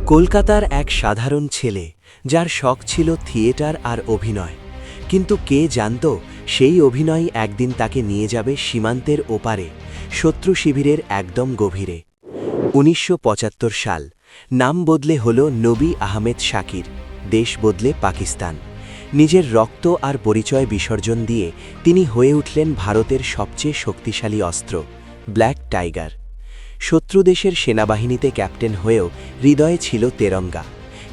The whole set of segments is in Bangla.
কলকাতার এক সাধারণ ছেলে যার শখ ছিল থিয়েটার আর অভিনয়, কিন্তু কে জানত সেই অভিনয় একদিন তাকে নিয়ে যাবে সীমান্তের ওপারে, শত্রু শিবিরের একদম গভীরে। ১৯৭৫ সাল, নাম বদলে হল নবী আহমেদ শাকির, দেশ বদলে পাকিস্তান। নিজের রক্ত আর পরিচয় বিসর্জন দিয়ে তিনি হয়ে উঠলেন ভারতের সবচেয়ে শক্তিশালী অস্ত্র, ব্ল্যাক টাইগার। শত্রু দেশের সেনাবাহিনীতে ক্যাপ্টেন হয়েও হৃদয়ে ছিল তেরঙ্গা,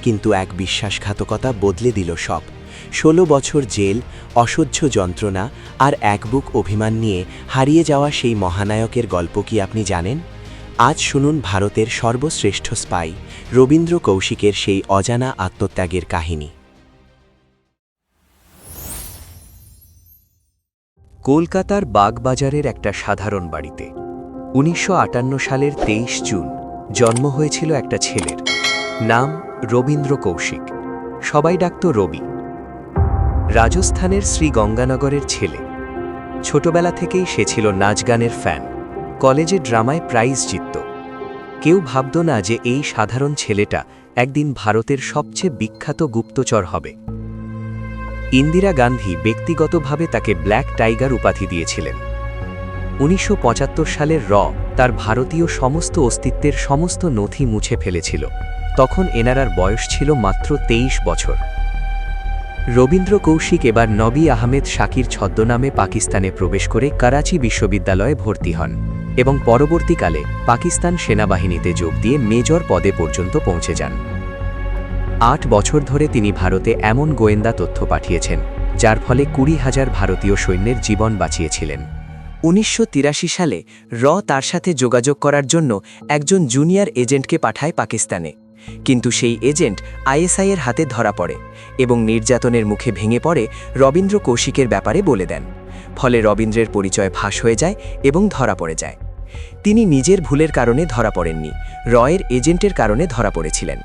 কিন্তু এক বিশ্বাসঘাতকতা বদলে দিল সব। ১৬ বছর জেল, অসহ্য যন্ত্রণা আর এক বুক অভিমান নিয়ে হারিয়ে যাওয়া সেই মহানায়কের গল্প কি আপনি জানেন? আজ শুনুন ভারতের সর্বশ্রেষ্ঠ স্পাই রবীন্দ্র কৌশিকের সেই অজানা আত্মত্যাগের কাহিনী। কলকাতার বাগবাজারের একটা সাধারণ বাড়িতে ১৯৫৮ সালের ২৩ জুন জন্ম হয়েছিল একটা ছেলের। নাম রবীন্দ্র কৌশিক, সবাই ডাকত রবি। রাজস্থানের শ্রীগঙ্গানগরের ছেলে। ছোটবেলা থেকেই সে ছিল নাচগানের ফ্যান, কলেজে ড্রামায় প্রাইজ জিতত। কেউ ভাবত না যে এই সাধারণ ছেলেটা একদিন ভারতের সবচেয়ে বিখ্যাত গুপ্তচর হবে। ইন্দিরা গান্ধী ব্যক্তিগতভাবে তাকে ব্ল্যাক টাইগার উপাধি দিয়েছিলেন। ১৯৭৫ সালের তার ভারতীয় সমস্ত অস্তিত্বের সমস্ত নথি মুছে ফেলেছিল। তখন এনারার বয়স ছিল মাত্র ২৩ বছর। রবীন্দ্র কৌশিক এবার নবী আহমেদ শাকির ছদ্মনামে পাকিস্তানে প্রবেশ করে করাচি বিশ্ববিদ্যালয়ে ভর্তি হন এবং পরবর্তীকালে পাকিস্তান সেনাবাহিনীতে যোগ দিয়ে মেজর পদে পর্যন্ত পৌঁছে যান। ৮ বছর ধরে তিনি ভারতে এমন গোয়েন্দা তথ্য পাঠিয়েছেন যার ফলে ২০,০০০ ভারতীয় সৈন্যের জীবন বাঁচিয়েছিলেন। ১৯৮৩ সালে তার সাথে যোগাযোগ করার জন্য একজন জুনিয়র এজেন্টকে পাঠায় পাকিস্তানে, কিন্তু সেই এজেন্ট আইএসআইয়ের হাতে ধরা পড়ে এবং নির্যাতনের মুখে ভেঙে পড়ে রবীন্দ্র কৌশিকের ব্যাপারে বলে দেন। ফলে রবীন্দ্রের পরিচয় ফাঁস হয়ে যায় এবং ধরা পড়ে যায়। তিনি নিজের ভুলের কারণে ধরা পড়েননি, এর এজেন্টের কারণে ধরা পড়েছিলেন।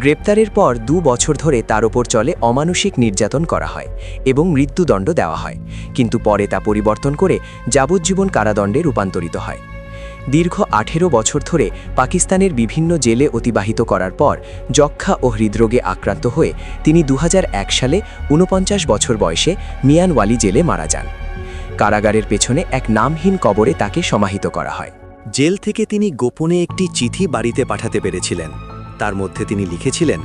গ্রেপ্তারের পর ২ বছর ধরে তার ওপর চলে অমানুষিক নির্যাতন করা হয় এবং মৃত্যুদণ্ড দেওয়া হয়, কিন্তু পরে তা পরিবর্তন করে যাবজ্জীবন কারাদণ্ডে রূপান্তরিত হয়। দীর্ঘ ১৮ বছর ধরে পাকিস্তানের বিভিন্ন জেলে অতিবাহিত করার পর যক্ষ্মা ও হৃদরোগে আক্রান্ত হয়ে তিনি ২০০১ সালে ৪৯ বছর বয়সে মিয়ানওয়ালি জেলে মারা যান। কারাগারের পেছনে এক নামহীন কবরে তাকে সমাহিত করা হয়। জেল থেকে তিনি গোপনে একটি চিঠি বাড়িতে পাঠাতে পেরেছিলেন। তার মধ্যে তিনি লিখেছিলেন,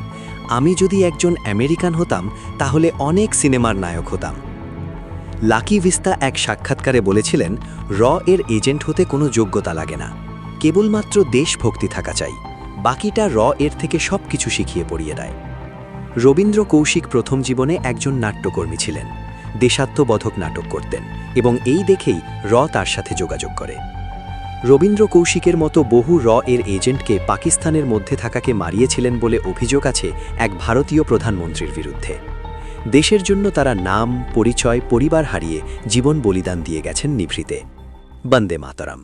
আমি যদি একজন আমেরিকান হতাম তাহলে অনেক সিনেমার নায়ক হতাম। লাকি ভিস্তা এক সাক্ষাৎকারে বলেছিলেন, এর এজেন্ট হতে কোনো যোগ্যতা লাগে না, কেবলমাত্র দেশভক্তি থাকা চাই, বাকিটা এর থেকে সব কিছু শিখিয়ে পড়িয়ে দেয়। রবীন্দ্র কৌশিক প্রথম জীবনে একজন নাট্যকর্মী ছিলেন, দেশাত্মবোধক নাটক করতেন এবং এই দেখেই তার সাথে যোগাযোগ করে। রবীন্দ্র কৌশিকের মতো বহু এর এজেন্টকে পাকিস্তানের মধ্যে থাকাকে মারিয়েছিলেন বলে অভিযোগ আছে এক ভারতীয় প্রধানমন্ত্রীর বিরুদ্ধে। দেশের জন্য তারা নাম, পরিচয়, পরিবার হারিয়ে জীবন বলিদান দিয়ে গেছেন নিভৃতে। বন্দে মাতরম।